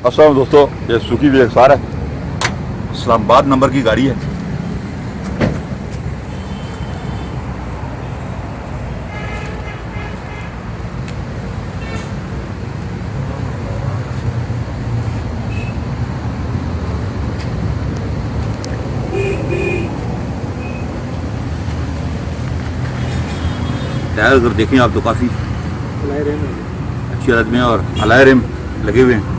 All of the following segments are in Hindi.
अस्सलाम दोस्तों, ये सुखी वेक्सार है, इस्लामाबाद नंबर की गाड़ी है। टायर अगर देखें आप तो काफ़ी अच्छी हालत में है और अलाय रिम लगे हुए हैं।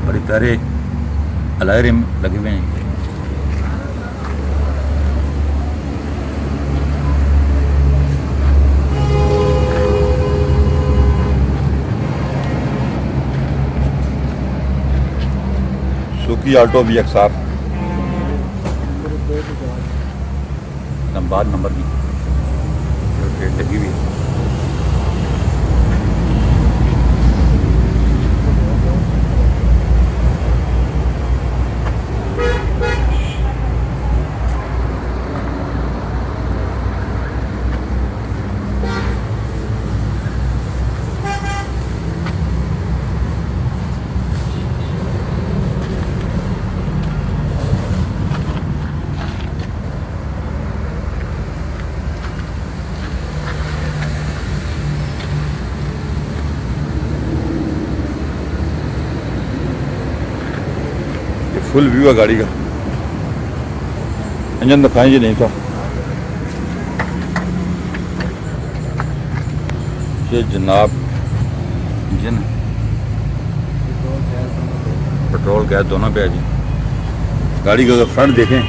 बड़े प्यारे अलाय रिम लगे हुए हैं। सुकी आल्टो VXR इस्लामाबाद नंबर की प्लेट लगी हुई है। फुल व्यू है गाड़ी का। इंजन दिखाएं जी नहीं था। ये जनाब इंजन पेट्रोल गैस दोनों पे है जी। गाड़ी का अगर फ्रंट देखें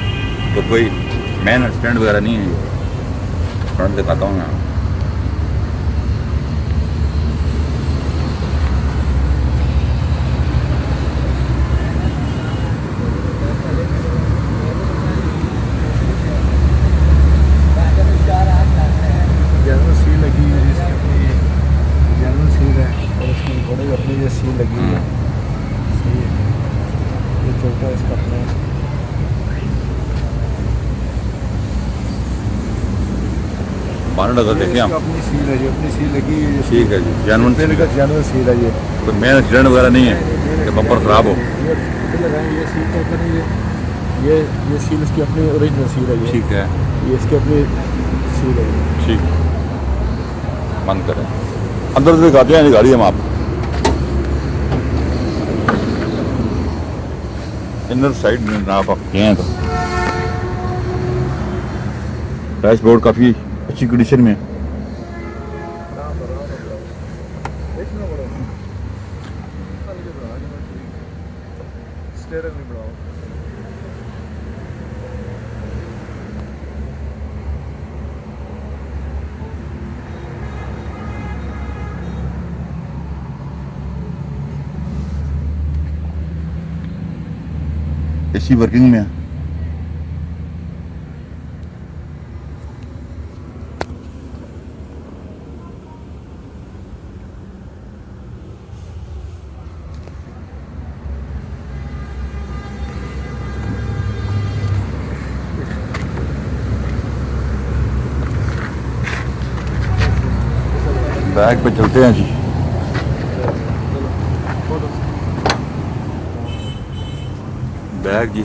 तो कोई मैन एक्सीडेंट वगैरह नहीं है। फ्रंट दिखाता हूँ मैं। सील लगी हुई है। सही है, ये चलता है इसका अपना। बानट अगर देखें आप अपनी सील है, ये अपनी सील लगी हुई है। ठीक है जी, जानवर सील है। ये कोई मैन एक्सीडेंट वगैरह नहीं है कि बम्पर ख़राब हो। ये सील तो ऊपर नहीं है। ये सील इसकी अपनी ओरिजिनल सील है। ठीक है, ये इसकी अपनी सील है। ठीक, बंद करें। अंदर से दिखाते हैं गाड़ी हम आप। इनर साइड में आप हैं तो डैशबोर्ड काफ़ी अच्छी कंडीशन में है। एसी वर्किंग में है। बैग पे चलते हैं जी। बैग जी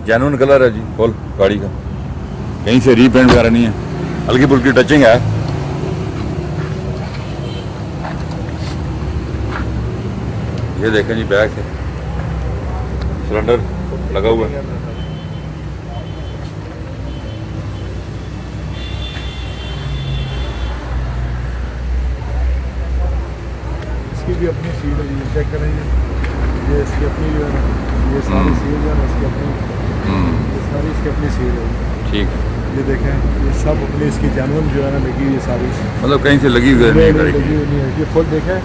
जेन्युइन कलर है जी, फुल गाड़ी का, कहीं से रीपेंट वगैरह नहीं है, हल्की फुल्की टचिंग है। ये देखें जी, बैग है, सिलेंडर लगा हुआ है। इसकी भी अपनी सील है, ये चेक करें। ये इसकी अपनी जो है ना, ये सारी सील जो है ना इसकी अपनी ये सारी इसकी अपनी सील है। ठीक है, ये देखें, ये सब अपनी इसकी जानवर जो है ना लगी हुई है सारी, मतलब कहीं से लगी हुई है नहीं गाड़ी लगी की। हुई नहीं है। ये फुल देखें,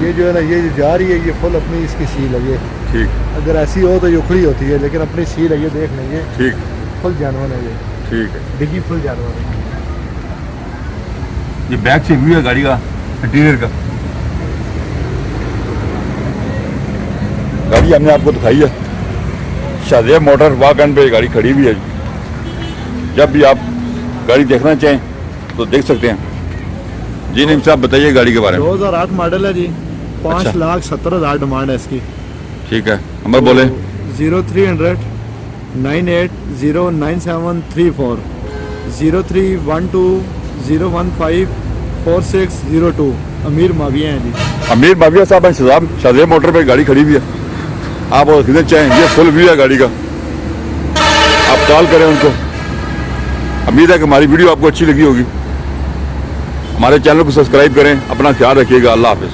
ये जो है ना ये जो जा रही है ये फुल अपनी इसकी सील है। ये ठीक अगर ऐसी हो तो ये उखड़ी होती है, लेकिन अपनी सील है। ये देख लें, ये ठीक फुल जानवर है। ये ठीक है। डिग्गी फुल जानवर है। ये बैक से व्यू है गाड़ी का, इंटीरियर का। गाड़ी हमने आपको दिखाई है, शादिया मोटर वाक एंड पे गाड़ी खड़ी हुई है। जब भी आप गाड़ी देखना चाहें तो देख सकते हैं। जी नहीं साहब, बताइए गाड़ी के बारे में। 2008 मॉडल है जी, 5,70,000 डिमांड है इसकी। ठीक है, नंबर बोले। 0300 98099734 0312 अमीर माविया हैं जी। अमीर माविया साहब शादिया मोटर पे गाड़ी खड़ी हुई है। आप खरीदना चाहें, ये फुल व्यू है गाड़ी का। आप कॉल करें उनको। उम्मीद है कि हमारी वीडियो आपको अच्छी लगी होगी। हमारे चैनल को सब्सक्राइब करें। अपना ख्याल रखिएगा। अल्लाह हाफिज़।